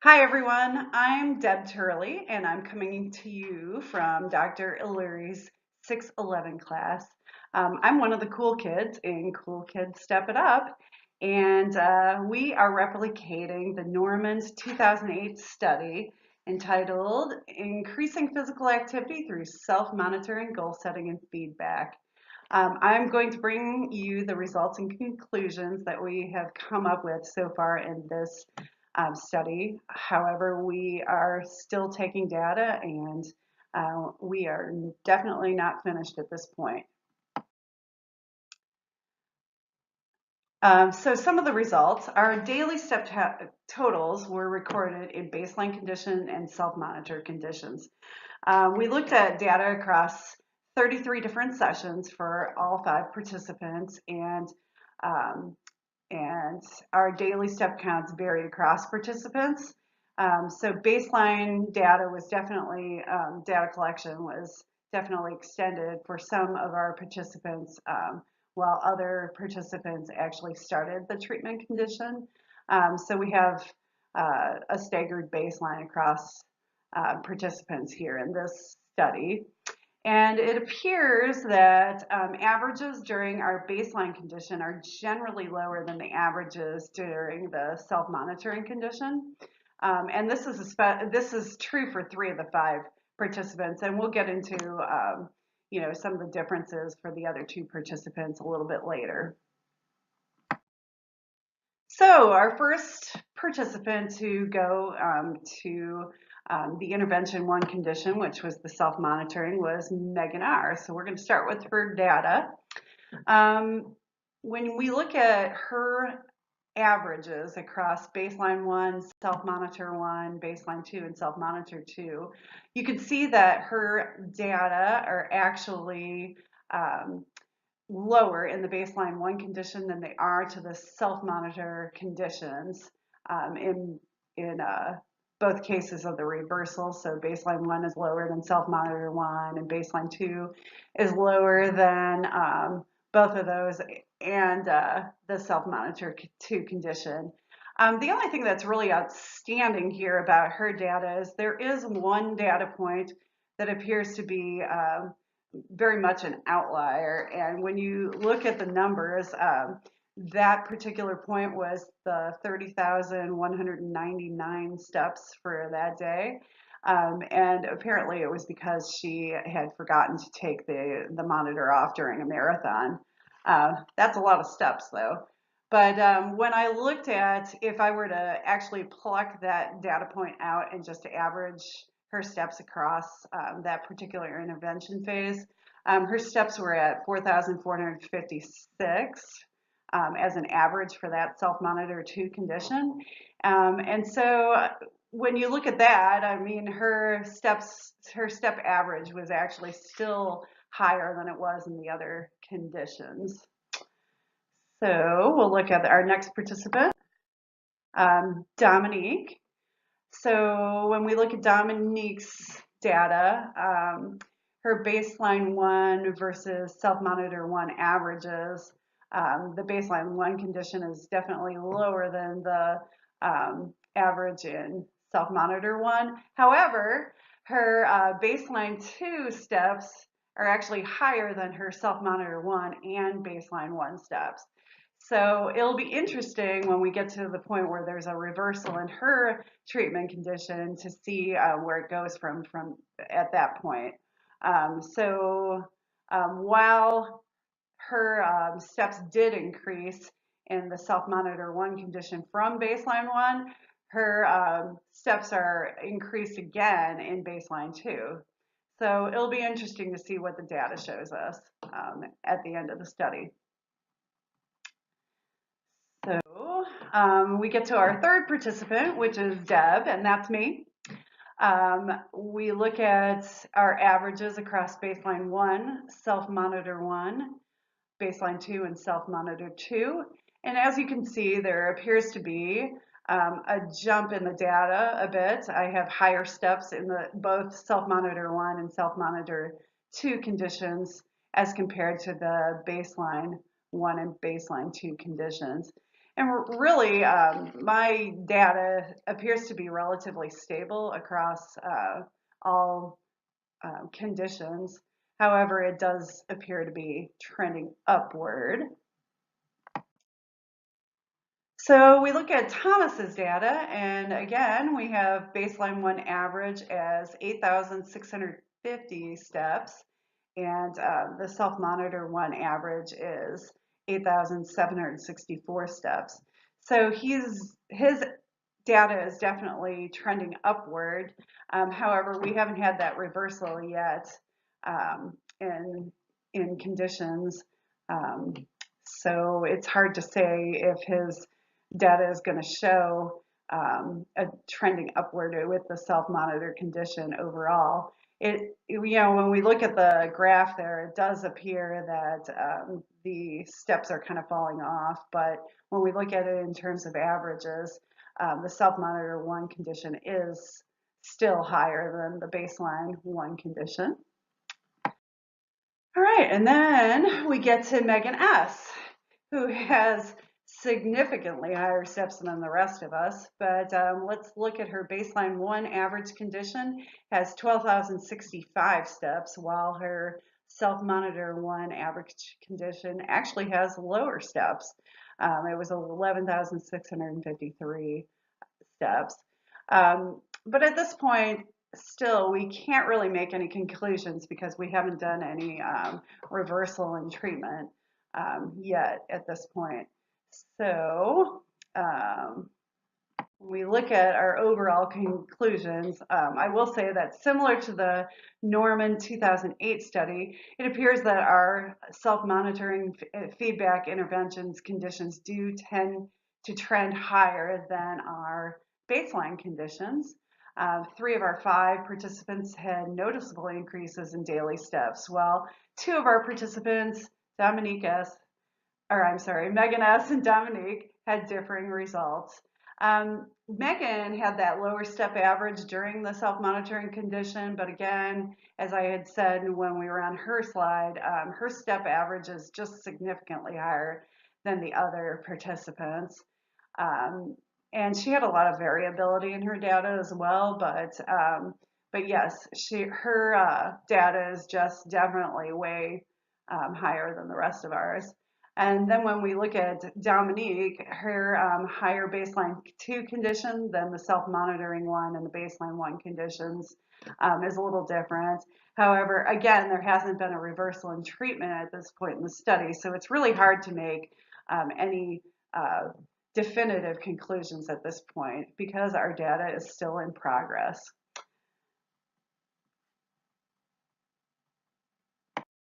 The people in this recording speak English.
Hi everyone, I'm DTurley and I'm coming to you from Dr. Illyri's 611 class. I'm one of the cool kids in Cool Kids Step It Up, and we are replicating the Norman's 2008 study entitled Increasing Physical Activity Through Self-Monitoring, Goal Setting, and Feedback. I'm going to bring you the results and conclusions that we have come up with so far in this study. However, we are still taking data and we are definitely not finished at this point. So some of the results, our daily step totals were recorded in baseline condition and self-monitor conditions. We looked at data across 33 different sessions for all 5 participants, um, and our daily step counts varied across participants. So baseline data was definitely, data collection was definitely extended for some of our participants, while other participants actually started the treatment condition. So we have a staggered baseline across participants here in this study. And it appears that averages during our baseline condition are generally lower than the averages during the self-monitoring condition. And this is true for 3 of the 5 participants, and we'll get into some of the differences for the other 2 participants a little bit later. So our first participant to go to the intervention 1 condition, which was the self-monitoring, was Megan R. So we're going to start with her data. When we look at her averages across baseline 1, self-monitor 1, baseline 2, and self-monitor 2, you can see that her data are actually lower in the baseline 1 condition than they are to the self-monitor conditions in both cases of the reversal. So baseline 1 is lower than self-monitor 1, and baseline 2 is lower than both of those and the self-monitor 2 condition. The only thing that's really outstanding here about her data is there is one data point that appears to be very much an outlier. And when you look at the numbers, that particular point was the 30,199 steps for that day. And apparently it was because she had forgotten to take the monitor off during a marathon. That's a lot of steps though. But when I looked at if I were to actually pluck that data point out and just average her steps across that particular intervention phase, her steps were at 4,456 as an average for that self-monitor 2 condition. And so when you look at that, I mean, her step average was actually still higher than it was in the other conditions. So we'll look at our next participant, Dominique. So when we look at Dominique's data, her baseline 1 versus self-monitor 1 averages, the baseline 1 condition is definitely lower than the average in self-monitor 1. However, her baseline 2 steps are actually higher than her self-monitor 1 and baseline 1 steps. So it'll be interesting when we get to the point where there's a reversal in her treatment condition to see where it goes from at that point. While her steps did increase in the self-monitor 1 condition from baseline 1, her steps are increased again in baseline 2. So it'll be interesting to see what the data shows us at the end of the study. So we get to our third participant, which is Deb, and that's me. We look at our averages across baseline 1, self-monitor 1, baseline 2, and self-monitor 2. And as you can see, there appears to be a jump in the data a bit. I have higher steps in both self-monitor 1 and self-monitor 2 conditions as compared to the baseline 1 and baseline 2 conditions. And really, my data appears to be relatively stable across all conditions. However, it does appear to be trending upward. So we look at Thomas's data, and again, we have baseline one average as 8,650 steps, and the self-monitor one average is 8,764 steps. So his data is definitely trending upward. However, we haven't had that reversal yet um, in conditions. Um, so it's hard to say if his data is going to show a trending upward with the self-monitor condition overall. When we look at the graph there, it does appear that the steps are kind of falling off, but when we look at it in terms of averages, the self-monitor one condition is still higher than the baseline one condition. All right, and then we get to Megan S., who has significantly higher steps than the rest of us, but let's look at her baseline one average condition has 12,065 steps, while her self-monitor one average condition actually has lower steps. It was 11,653 steps. But at this point, still, we can't really make any conclusions because we haven't done any reversal in treatment yet at this point. So when we look at our overall conclusions, I will say that similar to the Norman 2008 study, it appears that our self-monitoring feedback interventions conditions do tend to trend higher than our baseline conditions. 3 of our 5 participants had noticeable increases in daily steps, while 2 of our participants, Megan S. and Dominique, had differing results. Megan had that lower step average during the self-monitoring condition, but again, as I had said when we were on her slide, her step average is just significantly higher than the other participants. And she had a lot of variability in her data as well, but yes, her data is just definitely way higher than the rest of ours. And then when we look at Dominique, her higher baseline 2 condition than the self-monitoring one and the baseline 1 conditions is a little different. However, again, there hasn't been a reversal in treatment at this point in the study, so it's really hard to make any definitive conclusions at this point because our data is still in progress.